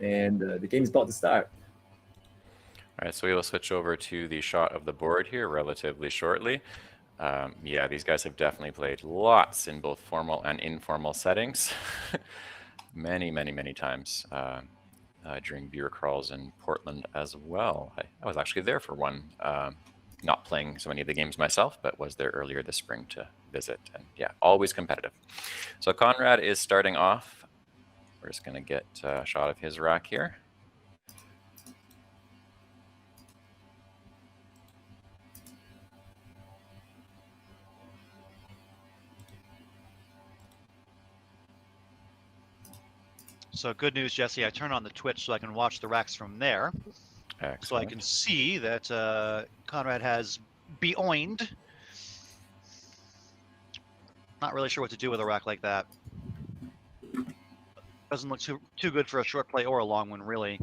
and the game is about to start. All right, so we will switch over to the shot of the board here relatively shortly. Yeah, these guys have definitely played lots in both formal and informal settings. Many, many, many times during beer crawls in Portland as well. I was actually there for one, not playing so many of the games myself, but was there earlier this spring to visit. And yeah, always competitive. So Conrad is starting off. We're just going to get a shot of his rack here. So good news, Jesse. I turned on the Twitch so I can watch the racks from there. Excellent. So I can see that Conrad has beoined. Not really sure what to do with a rack like that. Doesn't look too good for a short play or a long one, really.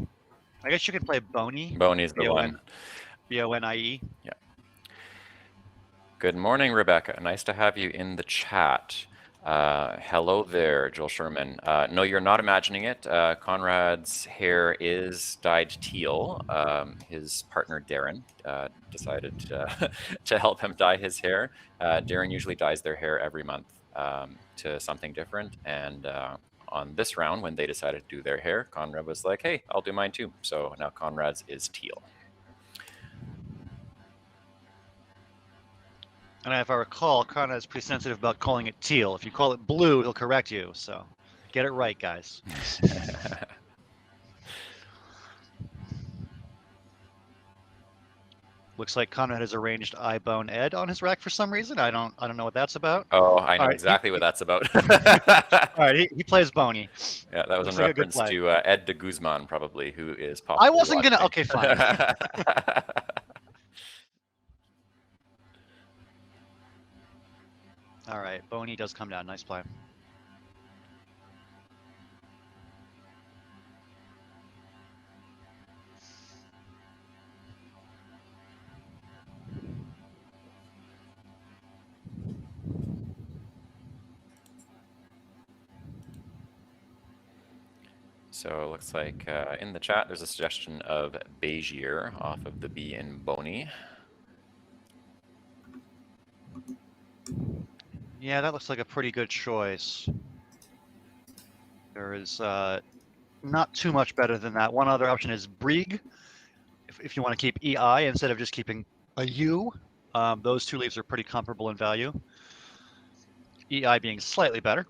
I guess you could play Boney. Boney's the one. B-O-N-I-E. Yeah. Good morning, Rebecca. Nice to have you in the chat. Hello there, Joel Sherman. No, you're not imagining it. Conrad's hair is dyed teal. His partner, Darren, decided to help him dye his hair. Darren usually dyes their hair every month to something different. And on this round, when they decided to do their hair, Conrad was like, hey, I'll do mine too. So now Conrad's is teal. And if I recall, Conrad is pretty sensitive about calling it teal. If you call it blue, he'll correct you. So get it right, guys. Looks like Conrad has arranged iBone Ed on his rack for some reason. I don't know what that's about. Oh, I know exactly what that's about. All right, he plays Boney. Yeah, that was in reference to Ed de Guzman, probably, who is popular. I wasn't gonna. Okay, fine. All right, Boney does come down. Nice play. So it looks like in the chat there's a suggestion of Bezier off of the B in Boney. Yeah, that looks like a pretty good choice. There is not too much better than that. One other option is Brig, if you want to keep EI instead of just keeping a U. Those two leaves are pretty comparable in value. EI being slightly better.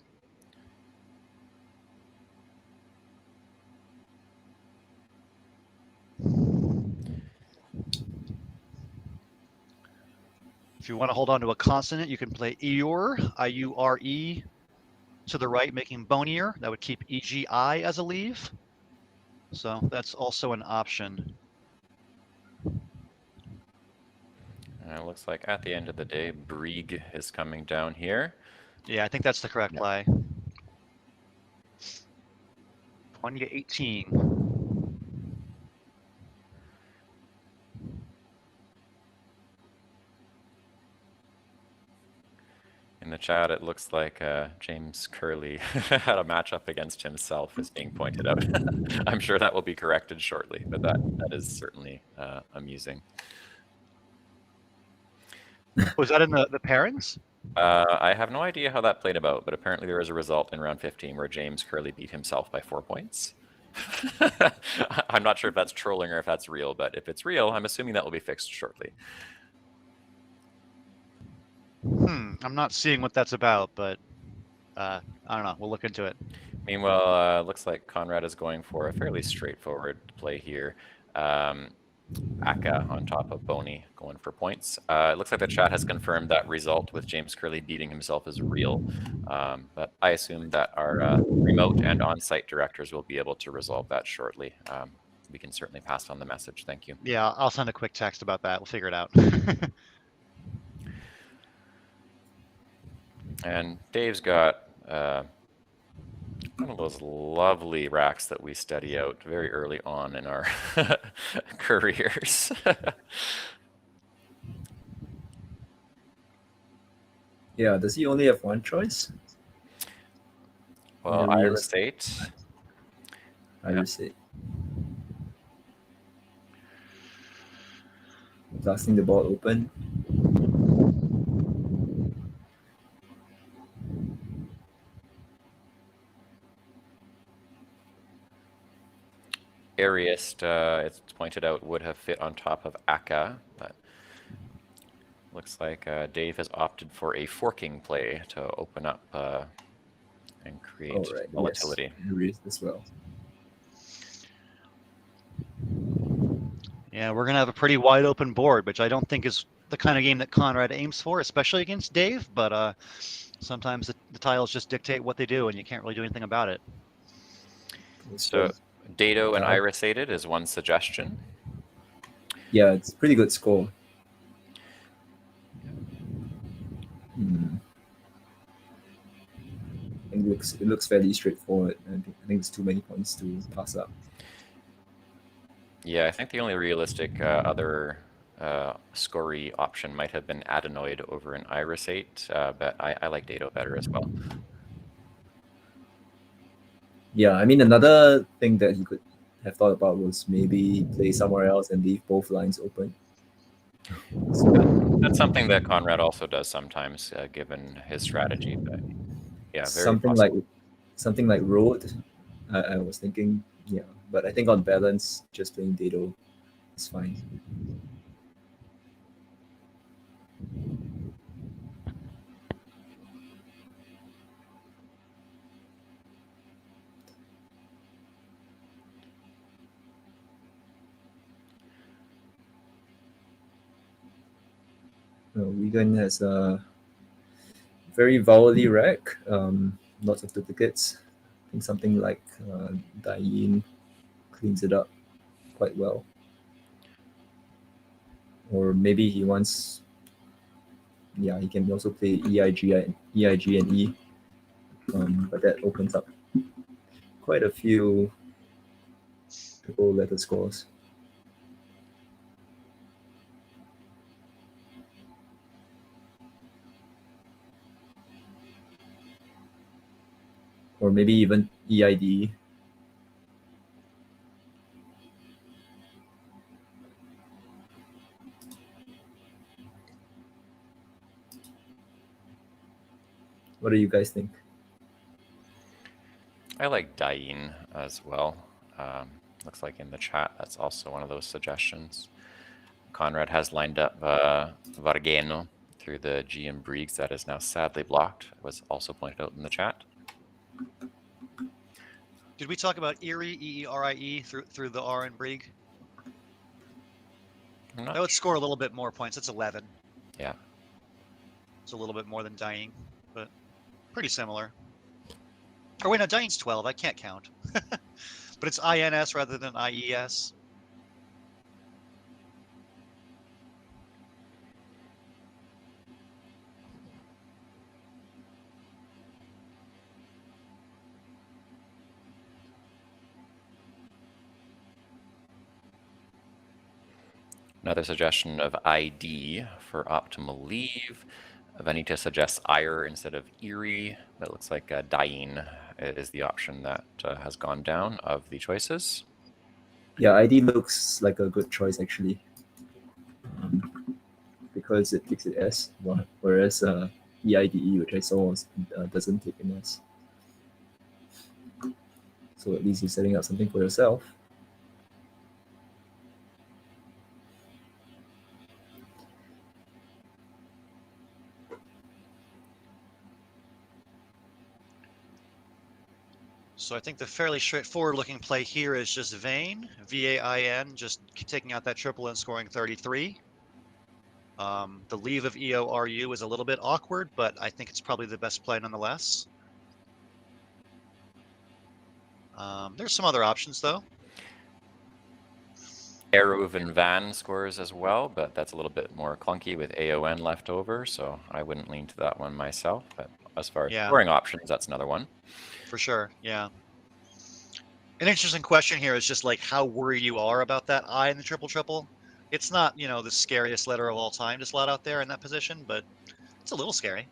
If you want to hold on to a consonant, you can play Eure, I-U-R-E, to the right, making bonier. That would keep EGI as a leave. So that's also an option. It looks like at the end of the day, Brig is coming down here. Yeah, I think that's the correct play. 20 to 18. In the chat, it looks like James Curley had a matchup against himself, is being pointed out. I'm sure that will be corrected shortly, but that is certainly amusing. Was that in the pairings? I have no idea how that played about, but apparently there was a result in round 15 where James Curley beat himself by 4 points. I'm not sure if that's trolling or if that's real, but if it's real, I'm assuming that will be fixed shortly. I'm not seeing what that's about, but I don't know. We'll look into it. Meanwhile, looks like Conrad is going for a fairly straightforward play here. Aka on top of Boney going for points. It looks like the chat has confirmed that result with James Curley beating himself is real, but I assume that our remote and on-site directors will be able to resolve that shortly. We can certainly pass on the message. Thank you. Yeah, I'll send a quick text about that. We'll figure it out. And Dave's got one of those lovely racks that we study out very early on in our careers. Yeah, does he only have one choice? Well, Iris 8. Iris 8. blasting the board open. Airiest, it's pointed out, would have fit on top of Aka, but looks like Dave has opted for a forking play to open up and create All right. volatility. Yes, Airiest as well. Yeah, we're going to have a pretty wide open board, which I don't think is the kind of game that Conrad aims for, especially against Dave. But sometimes the tiles just dictate what they do, and you can't really do anything about it. So Dado and Irisated is one suggestion. Yeah, it's a pretty good score. It looks fairly straightforward. I think it's too many points to pass up. Yeah, I think the only realistic other scorey option might have been Adenoid over an Irisate, but I like Dado better as well. Yeah, I mean, another thing that he could have thought about was maybe play somewhere else and leave both lines open. So that's something that Conrad also does sometimes, given his strategy. But yeah, very something like Road. I was thinking, yeah, but I think on balance, just playing Dado is fine. Wiegand has a very vowely rack, lots of duplicates. I think something like Dayin cleans it up quite well. Or maybe he wants, yeah, he can also play EIG and E, but that opens up quite a few triple letter scores. Or maybe even EID. What do you guys think? I like Dayin as well. Looks like in the chat, that's also one of those suggestions. Conrad has lined up Vargeno through the GM Briggs that is now sadly blocked. It was also pointed out in the chat. Did we talk about Erie, E-E-R-I-E, through the R in Brig? That would score a little bit more points. It's 11. Yeah. It's a little bit more than Dying, but pretty similar. Or wait, no, Dying's 12. I can't count. But it's INS rather than IES. Another suggestion of ID for optimal leave. Vanita suggests Ire instead of Erie. That looks like Dying is the option that has gone down of the choices. Yeah, ID looks like a good choice actually, because it takes it S, whereas EIDE, which I saw, doesn't take an S. So at least you're setting up something for yourself. So I think the fairly straightforward looking play here is just Vain, V-A-I-N, just taking out that triple and scoring 33. The leave of EORU is a little bit awkward, but I think it's probably the best play nonetheless. There's some other options though. Arrow and Van scores as well, but that's a little bit more clunky with AON left over, so I wouldn't lean to that one myself. But as far as scoring options, that's another one. For sure, yeah. An interesting question here is just like how worried you are about that I in the triple-triple. It's not, you know, the scariest letter of all time to slot out there in that position, but it's a little scary.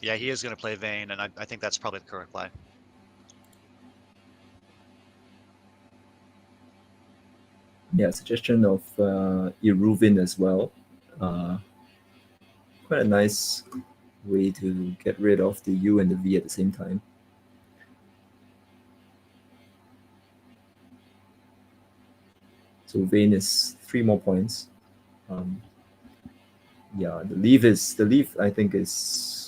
Yeah, he is going to play Vane, and I think that's probably the correct play. Yeah, suggestion of Iruvin as well. Quite a nice way to get rid of the U and the V at the same time. So Vane is 3 more points. Yeah, the leaf I think is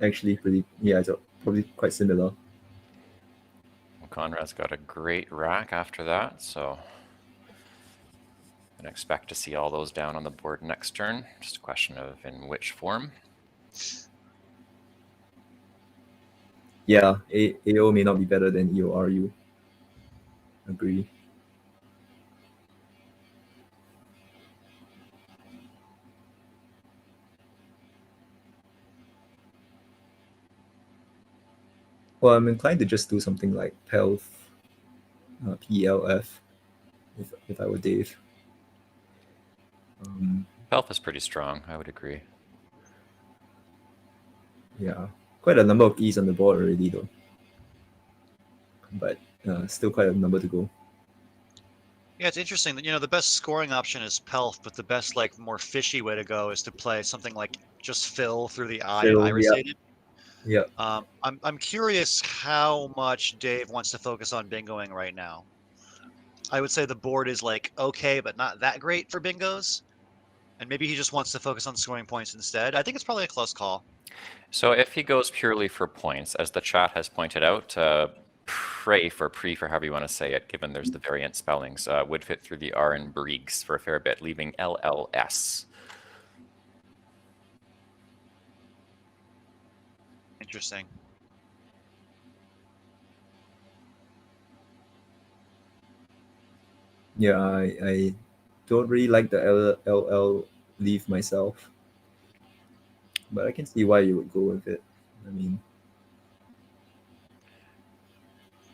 actually pretty, yeah, it's probably quite similar. Well, Conrad's got a great rack after that, so I expect to see all those down on the board next turn. Just a question of in which form. Yeah, AO may not be better than EORU. Agree. Well, I'm inclined to just do something like PELF, PELF, if I were Dave. Pelf is pretty strong, I would agree. Yeah, quite a number of E's on the board already though. But still quite a number to go. Yeah, it's interesting that, the best scoring option is Pelf, but the best, more fishy way to go is to play something like just fill through the eye and Fill, iris yeah. aided. Yeah. I'm curious how much Dave wants to focus on bingoing right now. I would say the board is okay, but not that great for bingos. And maybe he just wants to focus on scoring points instead. I think it's probably a close call. So if he goes purely for points, as the chat has pointed out, pray for however you want to say it, given there's the variant spellings, would fit through the R in Briggs for a fair bit, leaving LLS. Interesting. Yeah, I don't really like the LL leaf myself, but I can see why you would go with it. I mean,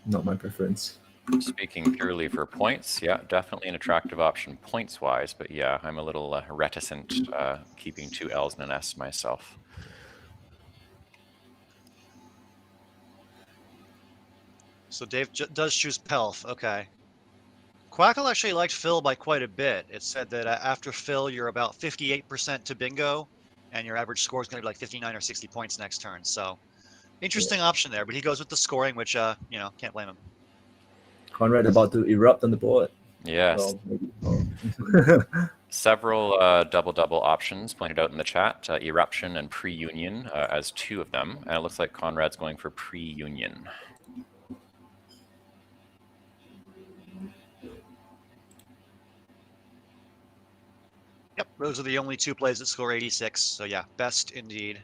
not my preference. Speaking purely for points, yeah, definitely an attractive option points-wise, but yeah, I'm a little reticent keeping 2 L's and an S myself. So Dave does choose Pelf. Okay. Quackle actually liked Phil by quite a bit. It said that after Phil, you're about 58% to bingo, and your average score is going to be like 59 or 60 points next turn. So interesting option there, but he goes with the scoring, which, can't blame him. Conrad about to erupt on the board. Yes. Well, maybe. Several double-double options pointed out in the chat, eruption and pre-union as 2 of them, and it looks like Conrad's going for pre-union. Yep, those are the only 2 plays that score 86. So yeah, best indeed.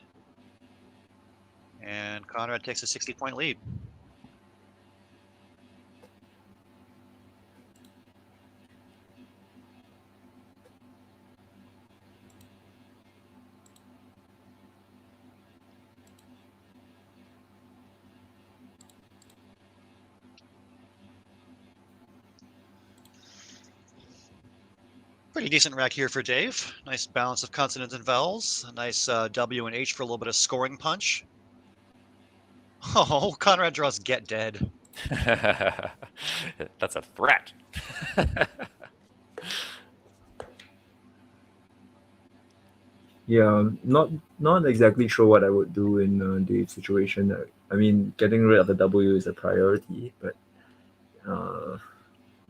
And Conrad takes a 60-point lead. Pretty decent rack here for Dave. Nice balance of consonants and vowels. A nice W and H for a little bit of scoring punch. Oh, Conrad draws Get Dead. That's a threat. Yeah, not exactly sure what I would do in Dave's situation. I mean, getting rid of the W is a priority, but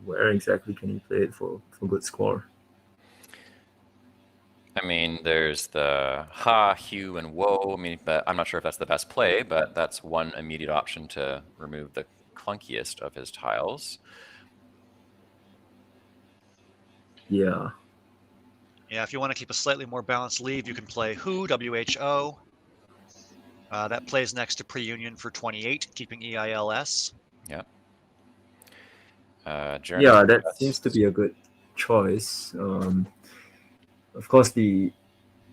where exactly can he play it for good score? I mean, there's the ha, hue, and whoa. I mean, but I'm not sure if that's the best play, but that's one immediate option to remove the clunkiest of his tiles. Yeah. Yeah, if you want to keep a slightly more balanced lead, you can play Who, W-H-O. That plays next to pre-union for 28, keeping EILS. Yeah. Yeah, that seems to be a good choice. Of course, you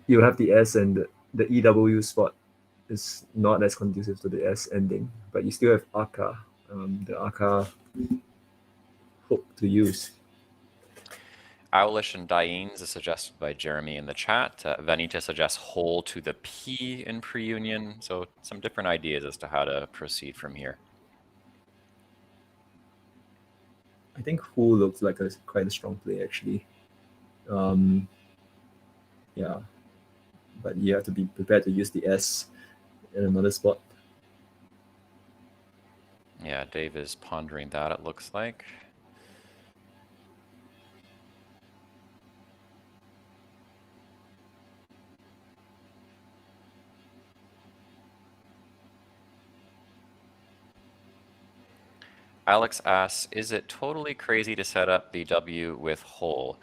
have the S and the EW spot is not as conducive to the S ending, but you still have Aka, the Aka hook to use. Owlish and Dienes is suggested by Jeremy in the chat. Vanita suggests whole to the P in pre-union. So some different ideas as to how to proceed from here. I think who looks like quite a strong play, actually. Yeah, but you have to be prepared to use the S in another spot. Yeah, Dave is pondering that, it looks like. Alex asks, is it totally crazy to set up the W with whole?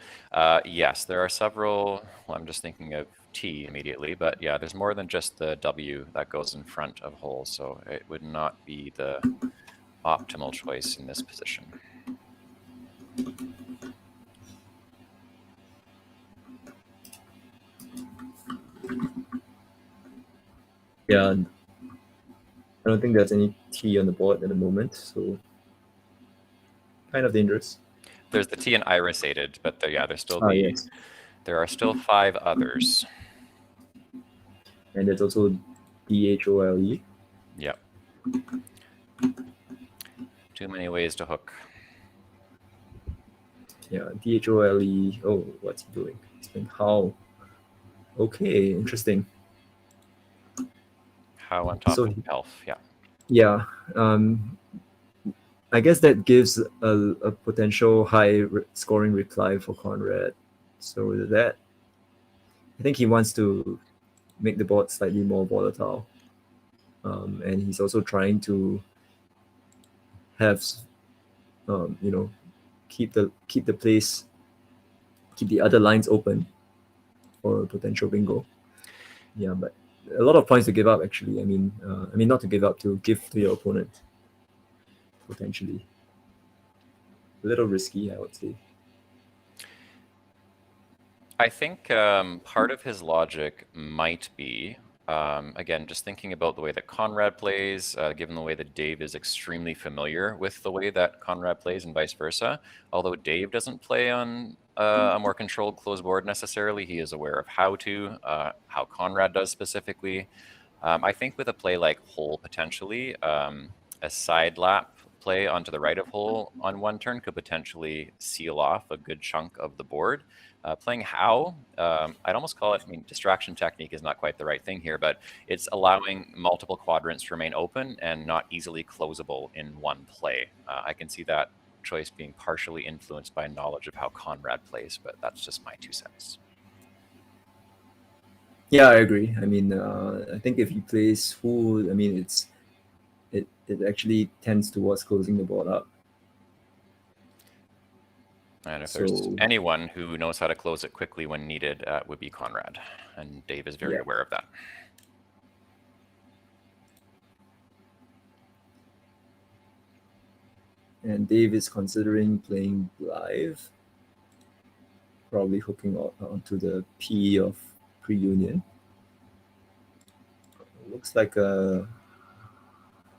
Yes, there are several, well, I'm just thinking of T immediately, but yeah, there's more than just the W that goes in front of whole, so it would not be the optimal choice in this position. Yeah, I don't think there's any T on the board at the moment, so kind of dangerous. There's the T and irisated, but there's still Yes. there are still 5 others. And there's also DHOLE. Yep. Too many ways to hook. Yeah, DHOLE. Oh, what's he doing? He's doing how? Okay, interesting. How on top of elf, yeah. Yeah, I guess that gives a potential high scoring reply for Conrad. So that, I think he wants to make the board slightly more volatile. And he's also trying to have, keep the place, keep the other lines open for a potential bingo. Yeah, but a lot of points to give up, actually. I mean, not to give up, to give to your opponent, potentially. A little risky, I would say. I think part of his logic might be, again, just thinking about the way that Conrad plays, given the way that Dave is extremely familiar with the way that Conrad plays and vice versa. Although Dave doesn't play on a more controlled closed board necessarily, he is aware of how Conrad does specifically. I think with a play like whole, potentially, a side lap play onto the right of whole on one turn could potentially seal off a good chunk of the board. Playing how, I'd almost call it, distraction technique is not quite the right thing here, but it's allowing multiple quadrants to remain open and not easily closable in one play. I can see that choice being partially influenced by knowledge of how Conrad plays, but that's just my 2 cents. Yeah, I agree. I think if he plays full, it actually tends towards closing the board up. And if there's anyone who knows how to close it quickly when needed, would be Conrad. And Dave is very aware of that. And Dave is considering playing live, probably hooking onto the P of pre-union. Looks like a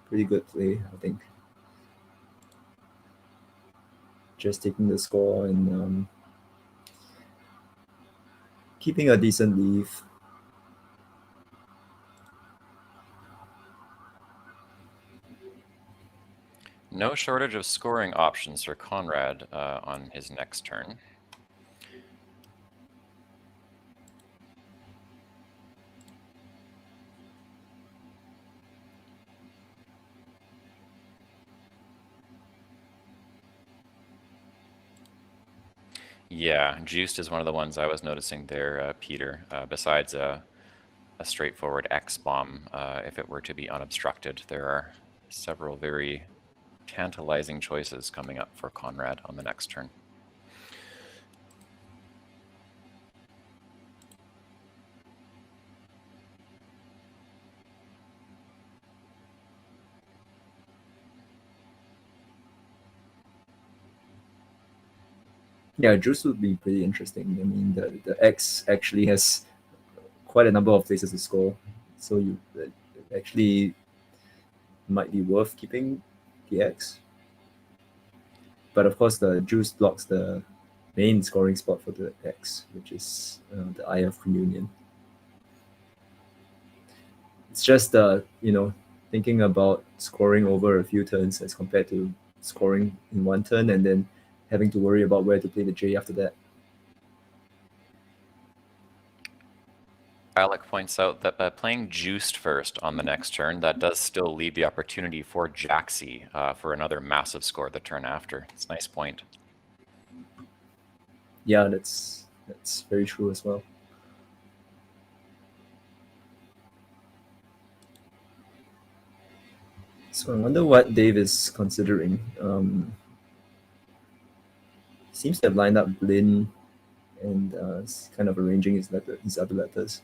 pretty good play, I think. Just taking the score and keeping a decent lead. No shortage of scoring options for Conrad on his next turn. Yeah, juiced is one of the ones I was noticing there, Peter. Besides a straightforward X bomb, if it were to be unobstructed, there are several very tantalizing choices coming up for Conrad on the next turn. Yeah, juice would be pretty interesting. The X actually has quite a number of places to score, so it actually might be worth keeping the X. But of course, the juice blocks the main scoring spot for the X, which is the IF reunion. It's just thinking about scoring over a few turns as compared to scoring in one turn and then having to worry about where to play the J after that. Alec points out that by playing juiced first on the next turn, that does still leave the opportunity for Jaxi for another massive score the turn after. It's a nice point. Yeah, that's very true as well. So I wonder what Dave is considering. Seems to have lined up Blin and kind of arranging his other letters.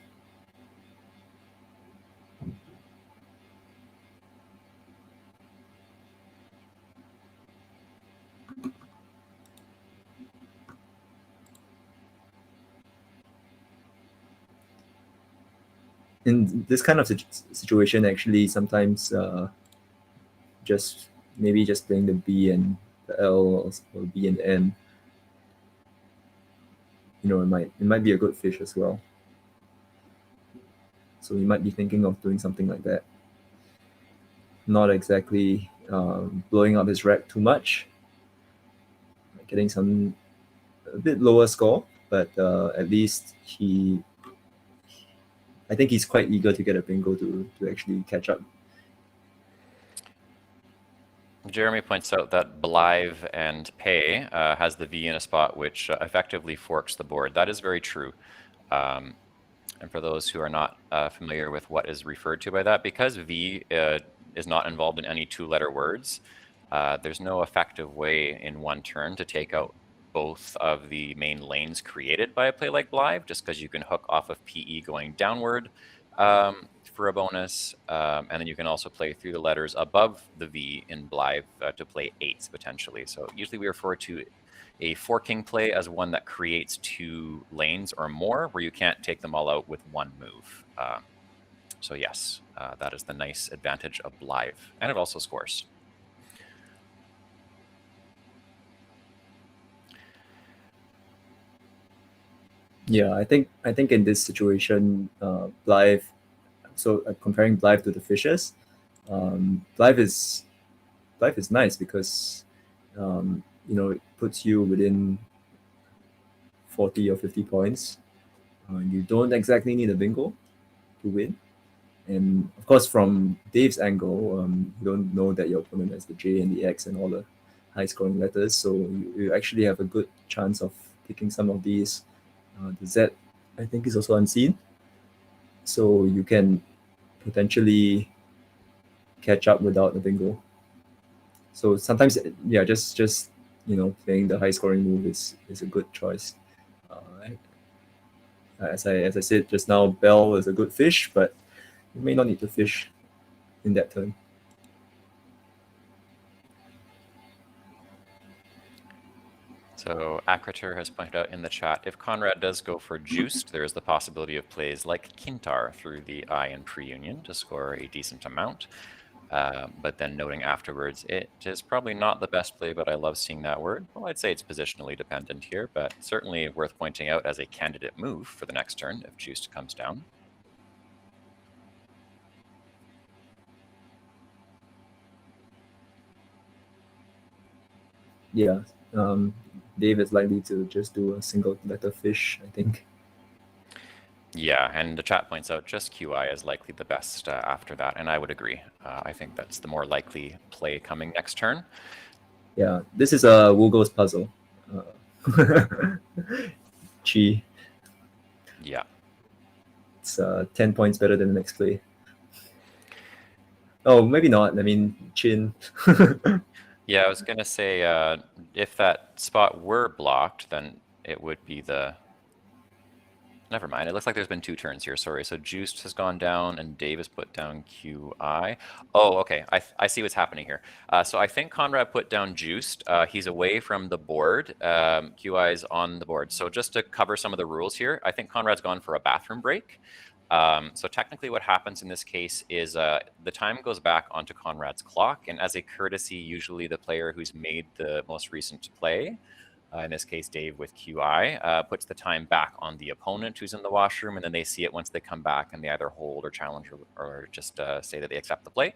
In this kind of situation, actually, sometimes just playing the B and the L or B and N, it might be a good fish as well. So he might be thinking of doing something like that. Not exactly blowing up his rack too much, getting a bit lower score, but at least I think he's quite eager to get a bingo to actually catch up. Jeremy points out that Blythe and Pei has the V in a spot which effectively forks the board. That is very true. And for those who are not familiar with what is referred to by that, because V is not involved in any two-letter words, there's no effective way in one turn to take out both of the main lanes created by a play like Blythe, just because you can hook off of PE going downward for a bonus, and then you can also play through the letters above the V in Blythe to play eights potentially. So usually we refer to a forking play as one that creates two lanes or more where you can't take them all out with one move. So yes, that is the nice advantage of Blythe, and it also scores. Yeah, I think in this situation, Blythe. So comparing Blythe to the fishes, Blythe is nice because it puts you within 40 or 50 points. You don't exactly need a bingo to win, and of course from Dave's angle, you don't know that your opponent has the J and the X and all the high scoring letters, so you actually have a good chance of picking some of these. The Z, I think, is also unseen, so you can potentially catch up without a bingo. So sometimes, yeah, just playing the high scoring move is a good choice. As I said just now, Bell is a good fish, but you may not need to fish in that turn. So Akrater has pointed out in the chat, if Conrad does go for juiced, there is the possibility of plays like Kintar through the I in pre-union to score a decent amount. But then noting afterwards, it is probably not the best play, but I love seeing that word. Well, I'd say it's positionally dependent here, but certainly worth pointing out as a candidate move for the next turn if juiced comes down. Yeah, Dave is likely to just do a single letter fish, I think. Yeah, and the chat points out just QI is likely the best after that, and I would agree. I think that's the more likely play coming next turn. Yeah, this is a Wugo's puzzle. Chi. Yeah. It's 10 points better than the next play. Oh, maybe not. I mean, Chin. Yeah, I was going to say, if that spot were blocked, then it would be the... Never mind. It looks like there's been two turns here. Sorry. So Juiced has gone down and Dave has put down QI. Oh, okay. I see what's happening here. So I think Conrad put down Juiced. He's away from the board. QI is on the board. So just to cover some of the rules here, I think Conrad's gone for a bathroom break. So technically what happens in this case is the time goes back onto Conrad's clock. And as a courtesy, usually the player who's made the most recent play In this case, Dave with QI puts the time back on the opponent who's in the washroom, and then they see it once they come back, and they either hold or challenge or just say that they accept the play,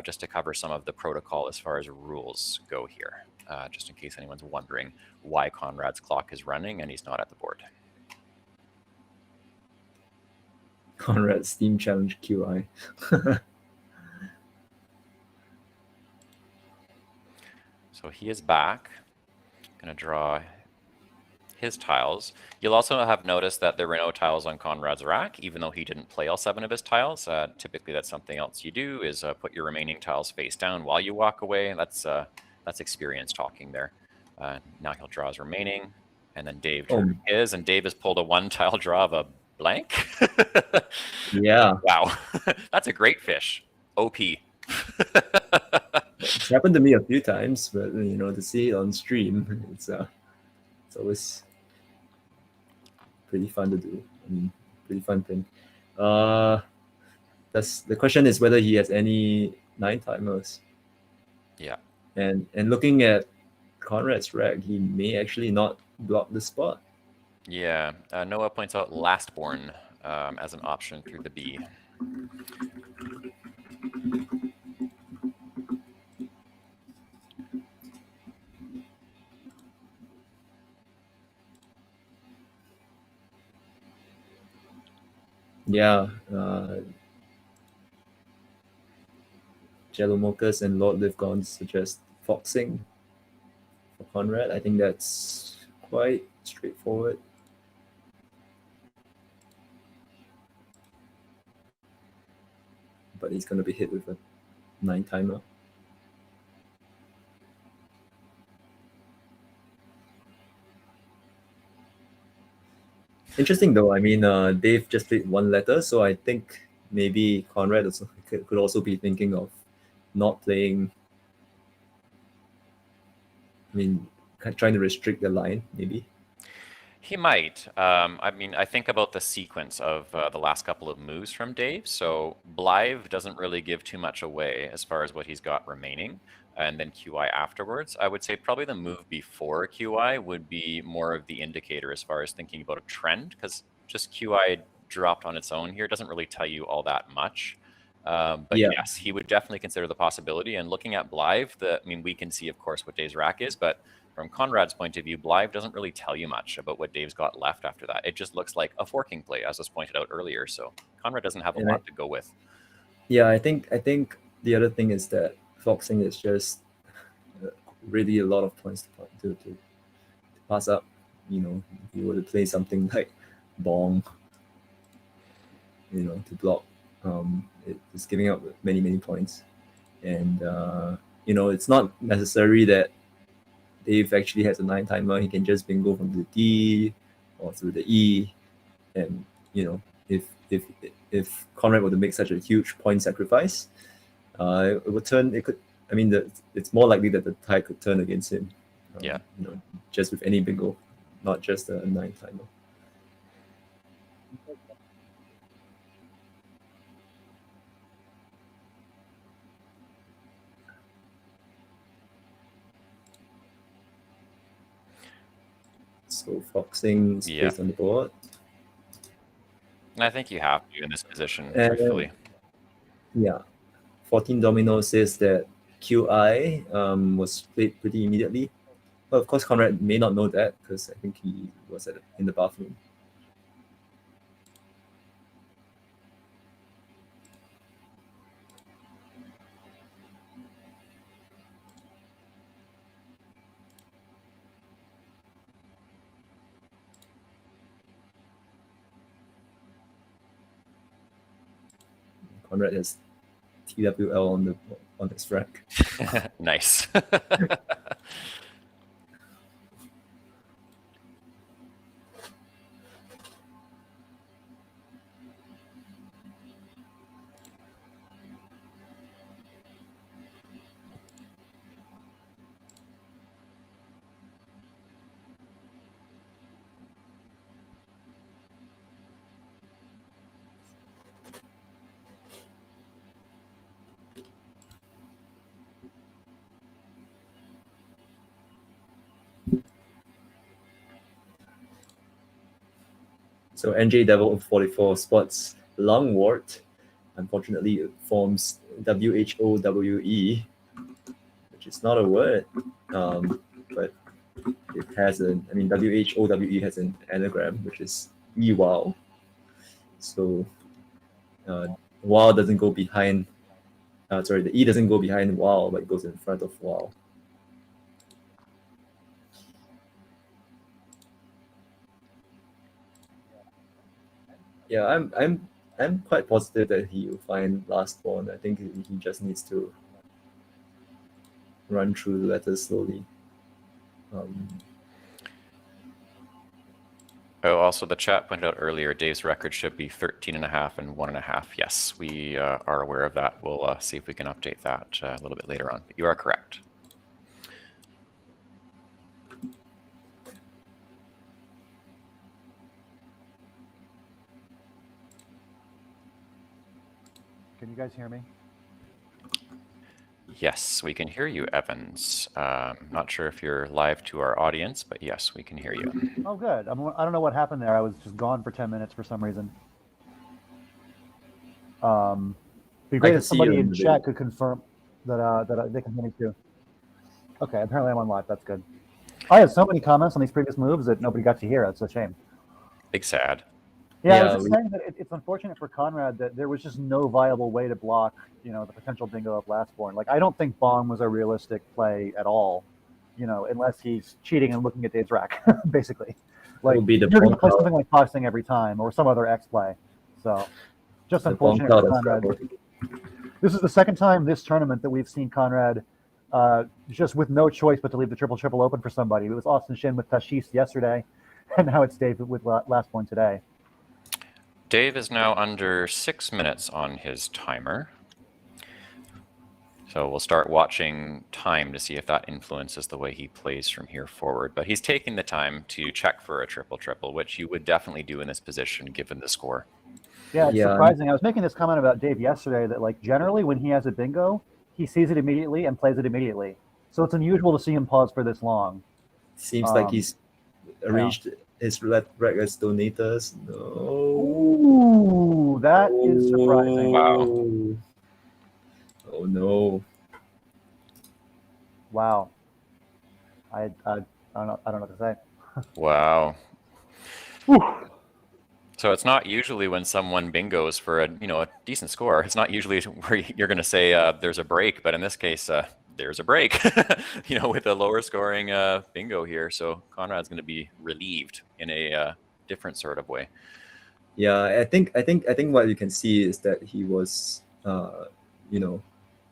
just to cover some of the protocol as far as rules go here, just in case anyone's wondering why Conrad's clock is running and he's not at the board. Conrad Steam Challenge QI. So he is back. Going to draw his tiles. You'll also have noticed that there were no tiles on Conrad's rack, even though he didn't play all 7 of his tiles. Typically, that's something else you do, is put your remaining tiles face down while you walk away. That's experience talking there. Now he'll draw his remaining, and then Dave drew his, and Dave has pulled a 1-tile draw of a blank. Yeah. Wow. That's a great fish. OP. It's happened to me a few times, but to see it on stream, it's always pretty fun to do. I mean, pretty fun thing. The question is whether he has any 9-timers. Yeah. And looking at Conrad's rack, he may actually not block the spot. Yeah. Noah points out Lastborn as an option through the B. Yeah, Jello Mochas and Lord Livgon suggest foxing for Conrad. I think that's quite straightforward. But he's going to be hit with a 9-timer. Interesting though. I mean, Dave just played 1 letter, so I think maybe Conrad also could also be thinking of not playing. I mean, trying to restrict the line, maybe. He might. I mean, I think about the sequence of the last couple of moves from Dave. So Blythe doesn't really give too much away as far as what he's got remaining, and then QI afterwards. I would say probably the move before QI would be more of the indicator as far as thinking about a trend, because just QI dropped on its own here doesn't really tell you all that much. But Yeah. yes, he would definitely consider the possibility. And looking at Blythe, I mean, we can see, of course, what Dave's rack is, but from Conrad's point of view, Blythe doesn't really tell you much about what Dave's got left after that. It just looks like a forking play, as was pointed out earlier. So Conrad doesn't have a lot to go with. Yeah, I think the other thing is that foxing is just really a lot of points to pass up. If you were to play something like Bong, to block, it's giving up many points. And it's not necessary that Dave actually has a 9-timer. He can just bingo from the D or through the E, and if Conrad were to make such a huge point sacrifice, it would turn. It could. I mean, it's more likely that the tide could turn against him. Yeah. Just with any bingo, not just a 9-timer. So foxing is placed on the board. I think you have to in this position, And, truthfully. Yeah. 14 Domino says that QI was played pretty immediately. Well, of course, Conrad may not know that because I think he was in the bathroom. Conrad has TWL on his rack. Nice. So NJ Devil 44 spots lungwort. Unfortunately, it forms WHOWE, which is not a word, but it has an. I mean, WHOWE has an anagram, which is EWOW. So wow doesn't go behind. The E doesn't go behind wow, but it goes in front of wow. Yeah, I'm quite positive that he will find last pawn. I think he just needs to run through the letters slowly. Oh, also the chat pointed out earlier, Dave's record should be 13.5 and 1.5. Yes, we are aware of that. We'll see if we can update that a little bit later on. But you are correct. Can you guys hear me? Yes, we can hear you, Evans. Not sure if you're live to our audience, but yes, we can hear you. Oh, good. I don't know what happened there. I was just gone for 10 minutes for some reason. Be great if somebody in chat could confirm that they can hear me too. Okay, apparently I'm on live. That's good. I had so many comments on these previous moves that nobody got to hear. That's a shame. Big sad. Yeah, I was just saying that it's unfortunate for Conrad that there was just no viable way to block, the potential bingo of last born. Like, I don't think Bong was a realistic play at all, unless he's cheating and looking at Dave's rack, basically. Like, you're going to play something like Foxing every time or some other X play. So, just unfortunate for Conrad. This is the second time this tournament that we've seen Conrad just with no choice but to leave the triple open for somebody. It was Austin Shin with Tashis yesterday, and now it's Dave with last born today. Dave is now under 6 minutes on his timer. So we'll start watching time to see if that influences the way he plays from here forward. But he's taking the time to check for a triple, which you would definitely do in this position given the score. Yeah, it's surprising. I was making this comment about Dave yesterday that, like, generally when he has a bingo, he sees it immediately and plays it immediately. So it's unusual to see him pause for this long. Seems like he's arranged his rack as donators. No. Ooh, that is surprising. Wow. Oh no. Wow. I don't know what to say. Wow. So it's not usually when someone bingos for a decent score. It's not usually where you're going to say there's a break, but in this case, there's a break. With a lower scoring bingo here. So Conrad's going to be relieved in a different sort of way. Yeah, I think what you can see is that he was,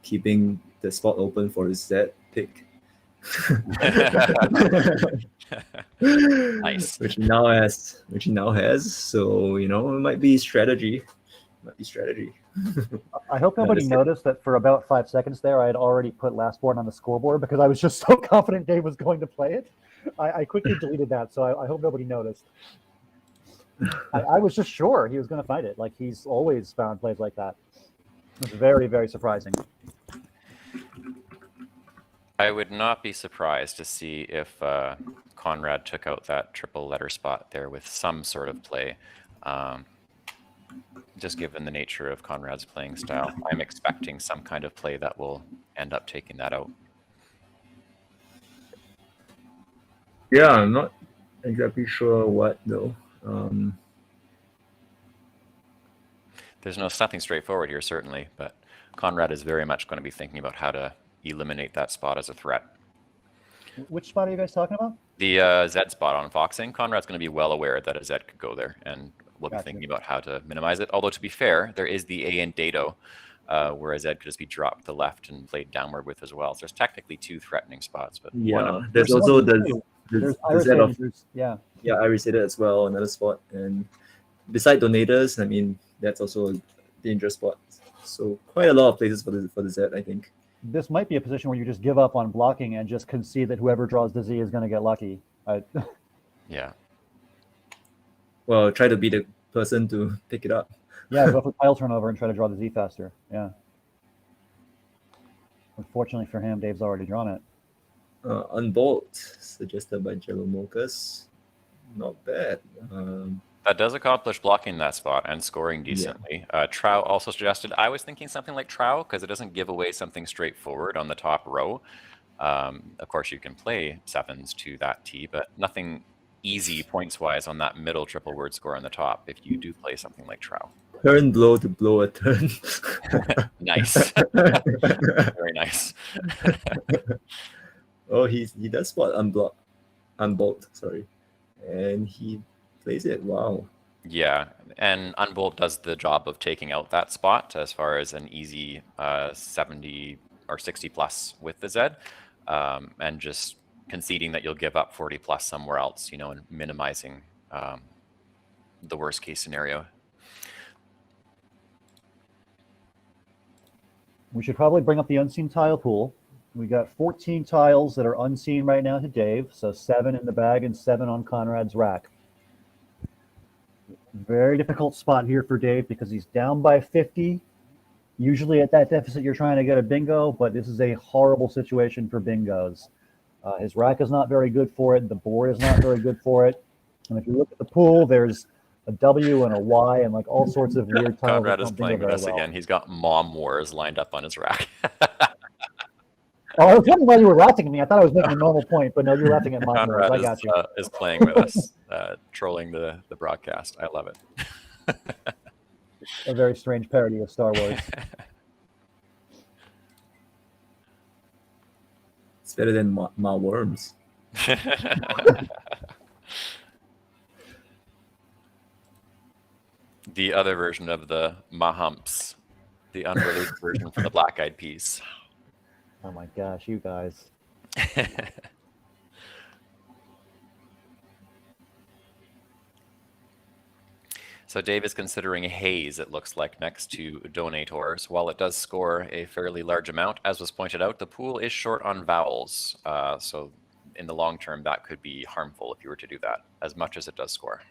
keeping the spot open for his Z pick. Nice. Which he now has. So it might be strategy. I hope nobody noticed that for about 5 seconds there, I had already put last born on the scoreboard because I was just so confident Dave was going to play it. I quickly deleted that, so I hope nobody noticed. I was just sure he was going to find it. Like, he's always found plays like that. It's very, very surprising. I would not be surprised to see if Conrad took out that triple letter spot there with some sort of play. Just given the nature of Conrad's playing style, I'm expecting some kind of play that will end up taking that out. Yeah, I'm not exactly sure what though. There's nothing straightforward here, certainly, but Conrad is very much going to be thinking about how to eliminate that spot as a threat. Which spot are you guys talking about? The Z spot on Foxing. Conrad's going to be well aware that a Z could go there, and we'll be thinking about how to minimize it. Although, to be fair, there is the A in Dado, where a Z could just be dropped to the left and played downward with as well. So there's technically 2 threatening spots. But there's also the Z of Iris as well, another spot. And beside donators, I mean, that's also a dangerous spot. So quite a lot of places for the Z, I think. This might be a position where you just give up on blocking and just concede that whoever draws the Z is going to get lucky. Yeah. Well, try to be the person to pick it up. Yeah, go for tile turnover and try to draw the Z faster. Yeah. Unfortunately for him, Dave's already drawn it. Unbolt, suggested by Jello Mokas. Not bad. That does accomplish blocking that spot and scoring decently. Trow also suggested, I was thinking something like Trow because it doesn't give away something straightforward on the top row. Of course, you can play sevens to that T, but nothing easy points-wise on that middle triple word score on the top if you do play something like Trow. Turn blow to blow a turn. Nice. Very nice. Oh, he does spot unbolt, sorry. And he plays it. Wow. Yeah, and Unbolt does the job of taking out that spot as far as an easy 70 or 60 plus with the Z, and just conceding that you'll give up 40 plus somewhere else, you know, and minimizing the worst case scenario. We should probably bring up the unseen tile pool. We got 14 tiles that are unseen right now to Dave, so 7 in the bag and 7 on Conrad's rack. Very difficult spot here for Dave because he's down by 50. Usually at that deficit, you're trying to get a bingo, but this is a horrible situation for bingos. His rack is not very good for it. The board is not very good for it. And if you look at the pool, there's a W and a Y and like all sorts of weird tiles. Conrad is playing with us again. He's got Mom Wars lined up on his rack. Oh, I was wondering why you were laughing at me. I thought I was making a normal point, but no, you're laughing at my Conrad I got you. is playing with us, trolling the broadcast. I love it. A very strange parody of Star Wars. It's better than Ma Worms. The other version of the Mahumps, the unreleased version from the Black Eyed Peas. Oh my gosh, you guys. So Dave is considering haze, it looks like, next to donators. While it does score a fairly large amount, as was pointed out, the pool is short on vowels. So in the long term, that could be harmful if you were to do that, as much as it does score.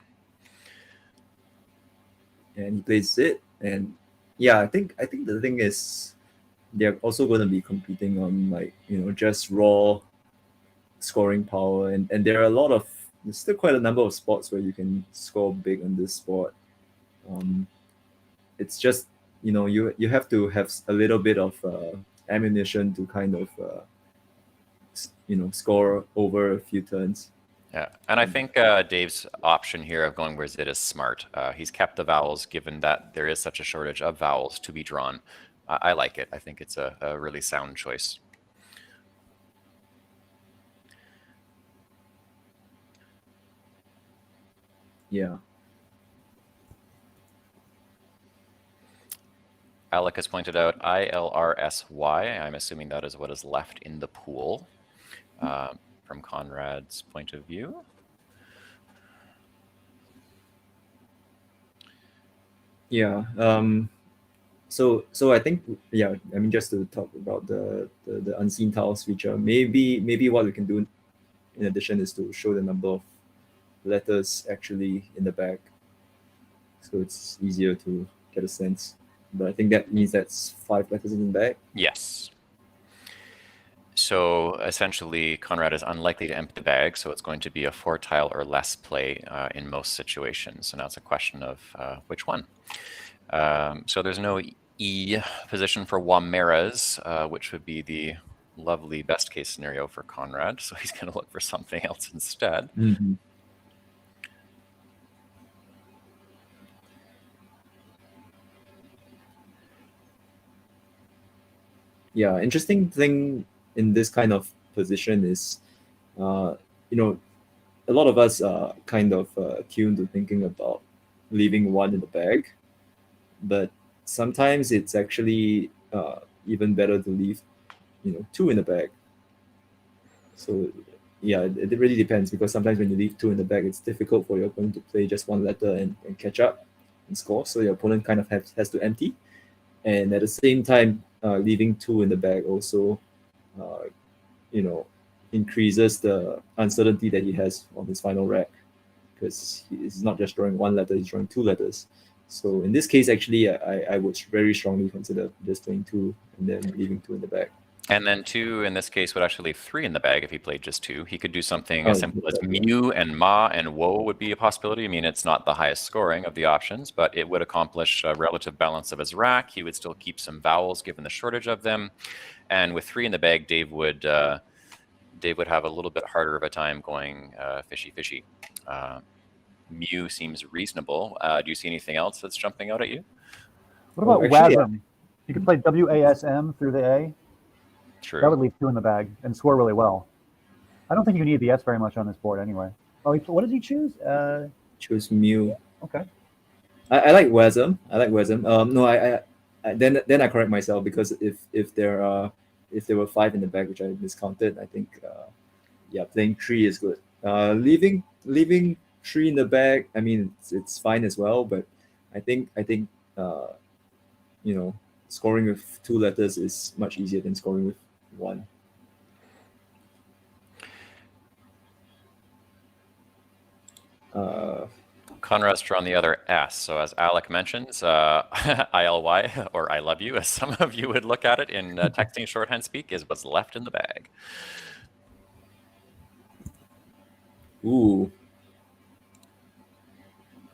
And he plays it. And yeah, I think the thing is they're also going to be competing on, like, you know, just raw scoring power. And there are there's still quite a number of spots where you can score big on this spot. It's just, you know, you have to have a little bit of ammunition to kind of, you know, score over a few turns. Yeah, and I think Dave's option here of going where Zid is smart. He's kept the vowels, given that there is such a shortage of vowels to be drawn. I like it. I think it's a really sound choice. Yeah. Alec has pointed out ILRSY. I'm assuming that is what is left in the pool from Conrad's point of view. Yeah. So I think, yeah, I mean, just to talk about the unseen tiles feature, maybe what we can do in addition is to show the number of letters actually in the bag, so it's easier to get a sense. But I think that means that's 5 letters in the bag. Yes. So essentially, Conrad is unlikely to empty the bag, so it's going to be a 4-tile or less play in most situations. So now it's a question of which one. So there's no E position for Wameras, which would be the lovely best case scenario for Conrad. So he's going to look for something else instead. Mm-hmm. Yeah, interesting thing in this kind of position is, you know, a lot of us are kind of attuned to thinking about leaving 1 in the bag, but sometimes it's actually even better to leave, you know, 2 in the bag. So yeah, it really depends, because sometimes when you leave 2 in the bag, it's difficult for your opponent to play just 1 letter and catch up and score. So your opponent kind of has to empty. And at the same time, leaving 2 in the bag also, you know, increases the uncertainty that he has on his final rack, because he's not just drawing 1 letter, he's drawing 2 letters. So in this case, actually, I would very strongly consider just playing 2 and then leaving 2 in the bag. And then 2, in this case, would actually leave 3 in the bag if he played just 2. He could do something Oh, as simple as Mew and Ma and Woe would be a possibility. I mean, it's not the highest scoring of the options, but it would accomplish a relative balance of his rack. He would still keep some vowels given the shortage of them. And with 3 in the bag, Dave would have a little bit harder of a time going fishy. Mew seems reasonable. Do you see anything else that's jumping out at you? What about actually, WASM? You could play WASM through the A. True. That would leave 2 in the bag and score really well. I don't think you need the S very much on this board anyway. Oh, what did he choose? Choose Mew. Okay. I like WASM. No, then I correct myself, because if there were 5 in the bag, which I miscounted, I think playing 3 is good. Leaving 3 in the bag, I mean, it's fine as well, but I think scoring with 2 letters is much easier than scoring with 1. Conrad's drawn the other S. So as Alec mentions, ILY, or I love you, as some of you would look at it in texting shorthand speak, is what's left in the bag. Ooh.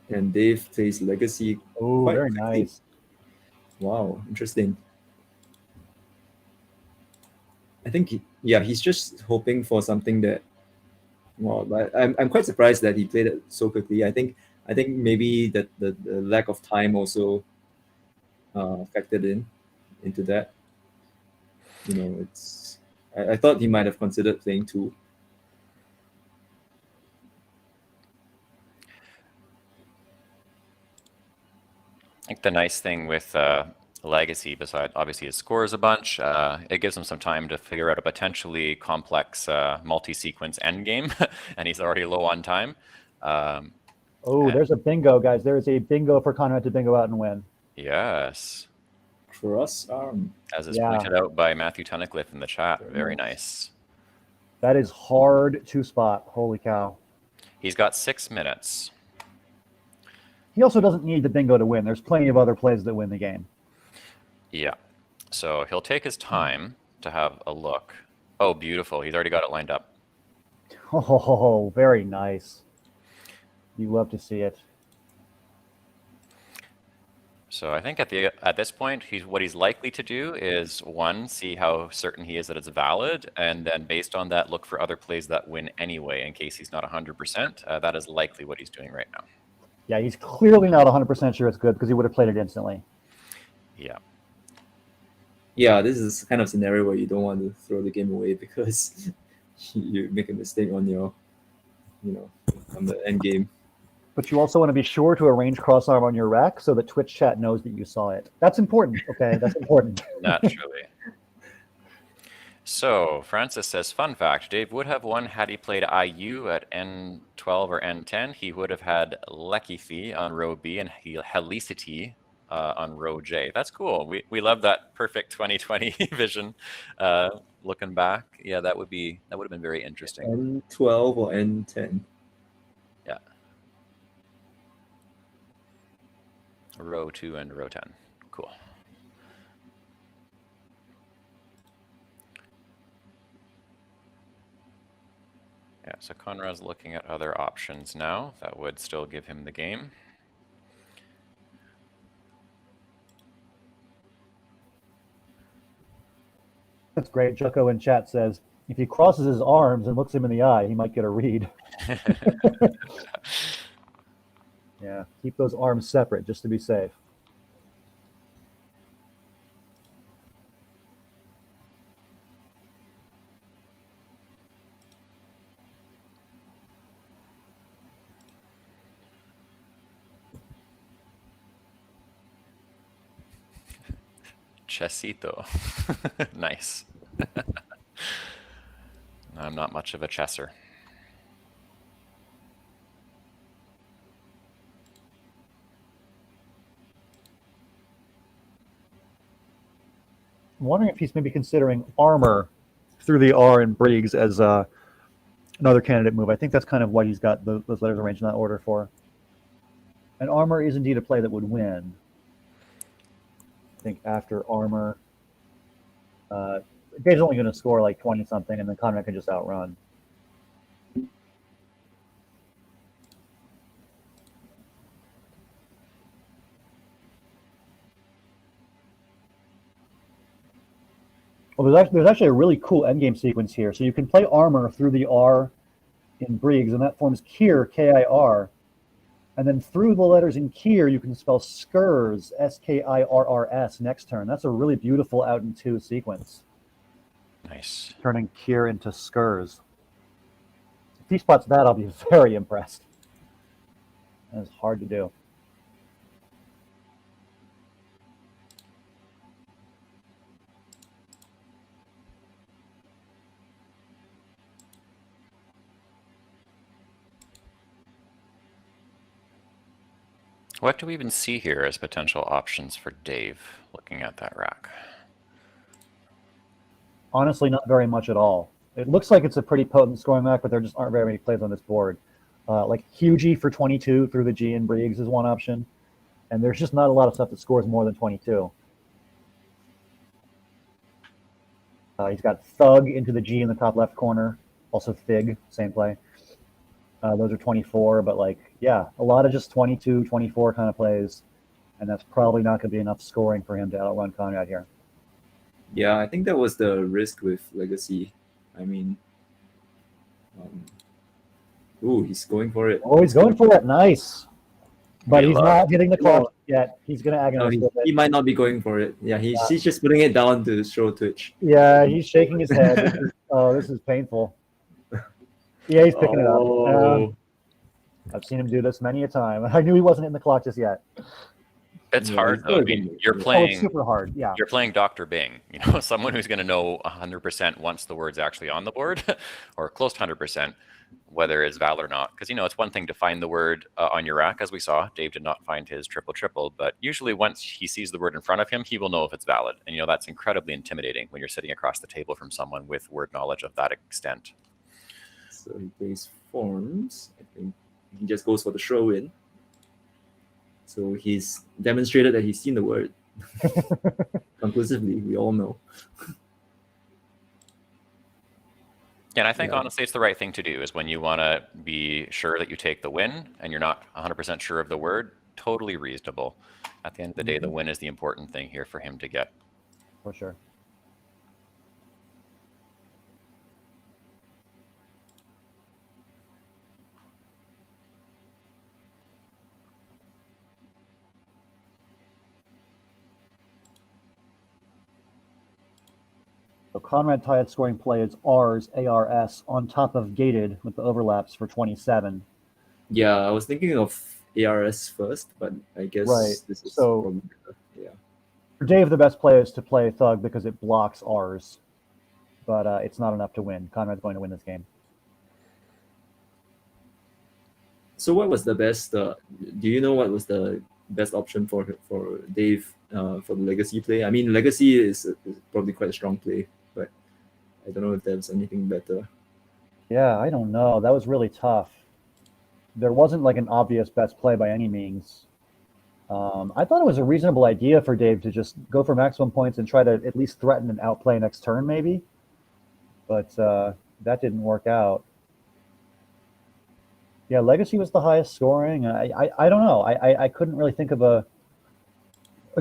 And Dave plays Legacy. Oh, quite very quickly. nice. Wow, interesting. I think he's just hoping for something that. Well, I'm quite surprised that he played it so quickly. I think maybe that the lack of time also factored into that. I thought he might have considered playing 2. I think the nice thing with Legacy, besides obviously it scores a bunch, it gives him some time to figure out a potentially complex multi-sequence endgame, and he's already low on time. There's a bingo, guys. There is a bingo for Conrad to bingo out and win. Yes. Cross As is pointed out by Matthew Tunnicliffe in the chat. Very nice. That is hard to spot. Holy cow. He's got 6 minutes. He also doesn't need the bingo to win. There's plenty of other plays that win the game. Yeah. So he'll take his time to have a look. Oh, beautiful. He's already got it lined up. Oh, very nice. You love to see it. So I think at this point, what he's likely to do is, 1, see how certain he is that it's valid, and then based on that, look for other plays that win anyway, in case he's not 100%. That is likely what he's doing right now. Yeah, he's clearly not 100% sure it's good, because he would have played it instantly. Yeah. Yeah, this is kind of scenario where you don't want to throw the game away, because you make a mistake on your, on the end game. But you also want to be sure to arrange crossarm on your rack so that Twitch chat knows that you saw it. That's important, okay? That's important. Naturally. So Francis says, fun fact, Dave would have won had he played IU at N12 or N10. He would have had Lekithi on row B and Helicity on row J. That's cool. We love that perfect 2020 vision. Looking back, yeah, that would have been very interesting. N12 or N10. Yeah. Row 2 and row 10. Cool. Yeah, so Conrad's looking at other options now. That would still give him the game. That's great. Jocko in chat says, if he crosses his arms and looks him in the eye, he might get a read. Yeah, keep those arms separate just to be safe. Chessito. Nice. I'm not much of a chesser. I'm wondering if he's maybe considering armor through the R in Briggs as another candidate move. I think that's kind of what he's got those letters arranged in that order for. And armor is indeed a play that would win. I think after armor, Dave's only going to score like 20 something, and then Conrad can just outrun. Well, there's actually a really cool endgame sequence here. So you can play armor through the R in Briggs, and that forms Kier, K-I-R. And then through the letters in Kier, you can spell Skirrs, S-K-I-R-R-S, next turn. That's a really beautiful out in 2 sequence. Nice. Turning Kier into Skirrs. If he spots that, I'll be very impressed. That's hard to do. What do we even see here as potential options for Dave looking at that rack? Honestly, not very much at all. It looks like it's a pretty potent scoring rack, but there just aren't very many plays on this board. Like Hugie for 22 through the G in Briggs is one option, and there's just not a lot of stuff that scores more than 22. He's got Thug into the G in the top left corner, also Fig, same play. Those are 24, but like, yeah, a lot of just 22, 24 kind of plays, and that's probably not going to be enough scoring for him to outrun Conrad here. Yeah, I think that was the risk with Legacy. I mean, ooh, he's going for it. Oh, he's going for it. Nice. But We he's love- not hitting the clock yet. He's going to No, agonize with he it. might not be going for it. Yeah, he's just putting it down to show Twitch. Yeah, he's shaking his head. This is painful. Yeah, he's picking it up. Oh, I've seen him do this many a time. I knew he wasn't in the clock just yet. It's Yeah, hard he's though. I really mean, good. you're Oh, Oh, it's playing super hard. Yeah. you're playing Dr. Bing, someone who's going to know 100% once the word's actually on the board, or close to 100%, whether it's valid or not. Because it's one thing to find the word on your rack, as we saw. Dave did not find his triple, but usually once he sees the word in front of him, he will know if it's valid. And that's incredibly intimidating when you're sitting across the table from someone with word knowledge of that extent. so he plays forms. I think he just goes for the throw in. So he's demonstrated that he's seen the word conclusively. We all know. And I think Yeah. honestly, it's the right thing to do is when you want to be sure that you take the win and you're not 100% sure of the word, totally reasonable. At the end of the day, the win is the important thing here for him to get. For sure. So Conrad Tyett scoring play is R's, ARS, on top of gated with the overlaps for 27. Yeah, I was thinking of ARS first, but I guess Right, this is so- probably better. Yeah. For Dave, the best play is to play Thug because it blocks R's, but it's not enough to win. Conrad's going to win this game. So what was the best? Do you know what was the best option for Dave for the Legacy play? I mean, Legacy is probably quite a strong play, but I don't know if there's anything better. Yeah, I don't know. That was really tough. There wasn't like an obvious best play by any means. I thought it was a reasonable idea for Dave to just go for maximum points and try to at least threaten an outplay next turn, maybe. But that didn't work out. Yeah, Legacy was the highest scoring. I don't know. I couldn't really think of a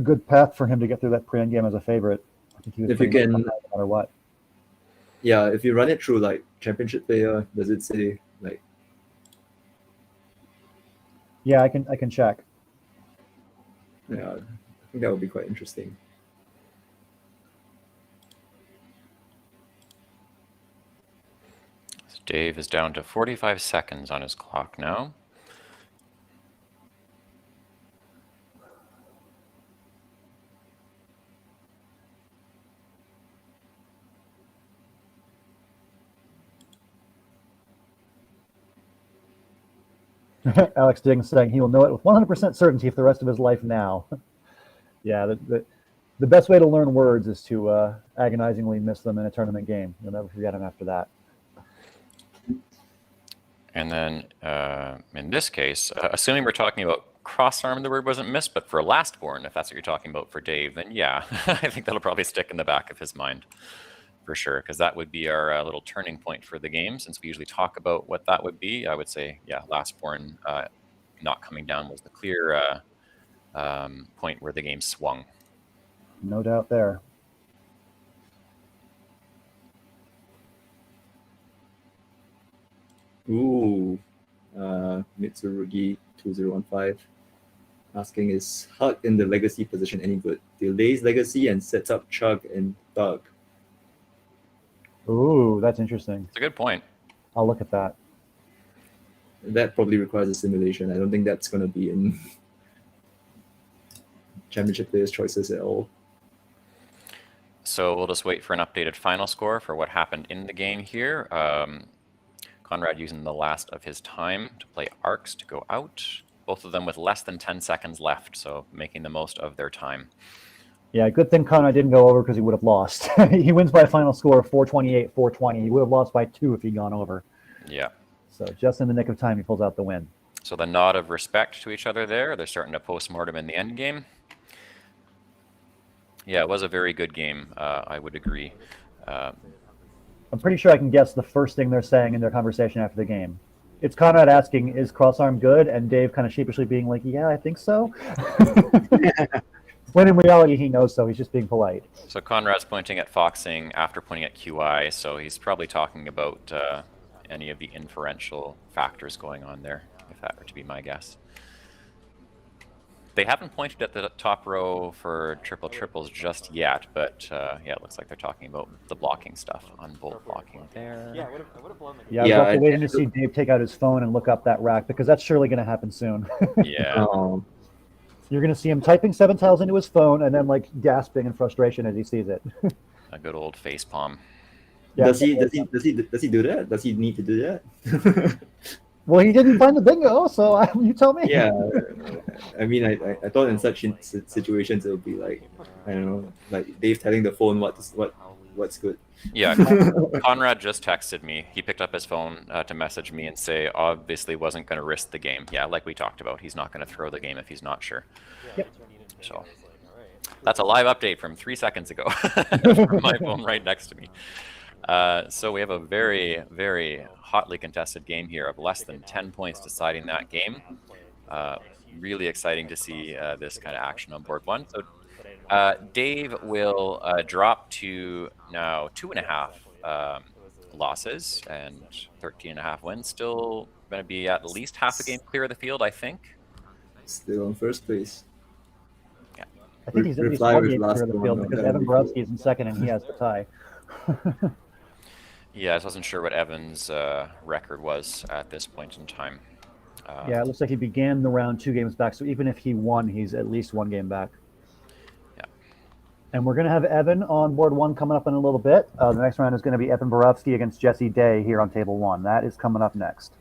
good path for him to get through that pre-end game as a favorite. I think he was If you pretty much can- on that no matter what. Yeah, if you run it through like championship player, does it say like? Yeah, I can check. Yeah, I think that would be quite interesting. So Dave is down to 45 seconds on his clock now. Alex Dings saying he will know it with 100% certainty for the rest of his life now. Yeah, the best way to learn words is to agonizingly miss them in a tournament game. You'll never forget them after that. And then in this case, assuming we're talking about cross-arm, the word wasn't missed, but for lastborn, if that's what you're talking about for Dave, then yeah, I think that'll probably stick in the back of his mind for sure, because that would be our little turning point for the game. Since we usually talk about what that would be, I would say, yeah, last born not coming down was the clear point where the game swung. No doubt there. Ooh, Mitsurugi 2015 asking, is Hug in the legacy position any good? Delays legacy and sets up Chug and Thug. Ooh, that's interesting. It's a good point. I'll look at that. That probably requires a simulation. I don't think that's going to be in Championship Players' Choices at all. So we'll just wait for an updated final score for what happened in the game here. Conrad using the last of his time to play arcs to go out. Both of them with less than 10 seconds left, so making the most of their time. Yeah, good thing Conrad didn't go over because he would have lost. He wins by a final score of 428-420. He would have lost by 2 if he'd gone over. Yeah. So just in the nick of time, he pulls out the win. So the nod of respect to each other there. They're starting to post-mortem in the end game. Yeah, it was a very good game. I would agree. I'm pretty sure I can guess the first thing they're saying in their conversation after the game. It's Conrad asking, is Crossarm good? And Dave kind of sheepishly being like, yeah, I think so. When in reality, he knows so. He's just being polite. So Conrad's pointing at Foxing after pointing at QI, so he's probably talking about any of the inferential factors going on there, if that were to be my guess. They haven't pointed at the top row for triples just yet, but yeah, it looks like they're talking about the blocking stuff on bolt blocking there. Yeah, I would have blown the Yeah, I was also waiting to see Dave take out his phone and look up that rack, because that's surely going to happen soon. Yeah. You're going to see him typing 7 tiles into his phone and then like gasping in frustration as he sees it. A good old face palm. Yeah. Does he do that? Does he need to do that? Well, he didn't find the bingo, so you tell me. Yeah, I mean, I thought in such situations it would be like, I don't know, like Dave telling the phone what's good. Yeah, Conrad just texted me. He picked up his phone to message me and say, obviously wasn't going to risk the game. Yeah, like we talked about, he's not going to throw the game if he's not sure. Yep. So that's a live update from 3 seconds ago from my phone right next to me. So we have a very, very hotly contested game here of less than 10 points deciding that game. Really exciting to see this kind of action on board one. So Dave will drop to now 2.5 losses and 13.5 wins. Still going to be at least half a game clear of the field, I think. Still on first place. Yeah. I think he's at least one game clear of the field because Evan Borowski is in second and he has the tie. Yeah, I wasn't sure what Evan's record was at this point in time. Yeah, it looks like he began the round 2 games back, so even if he won, he's at least 1 game back. Yeah. And we're going to have Evan on board 1 coming up in a little bit. The next round is going to be Evan Borowski against Jesse Day here on table 1. That is coming up next.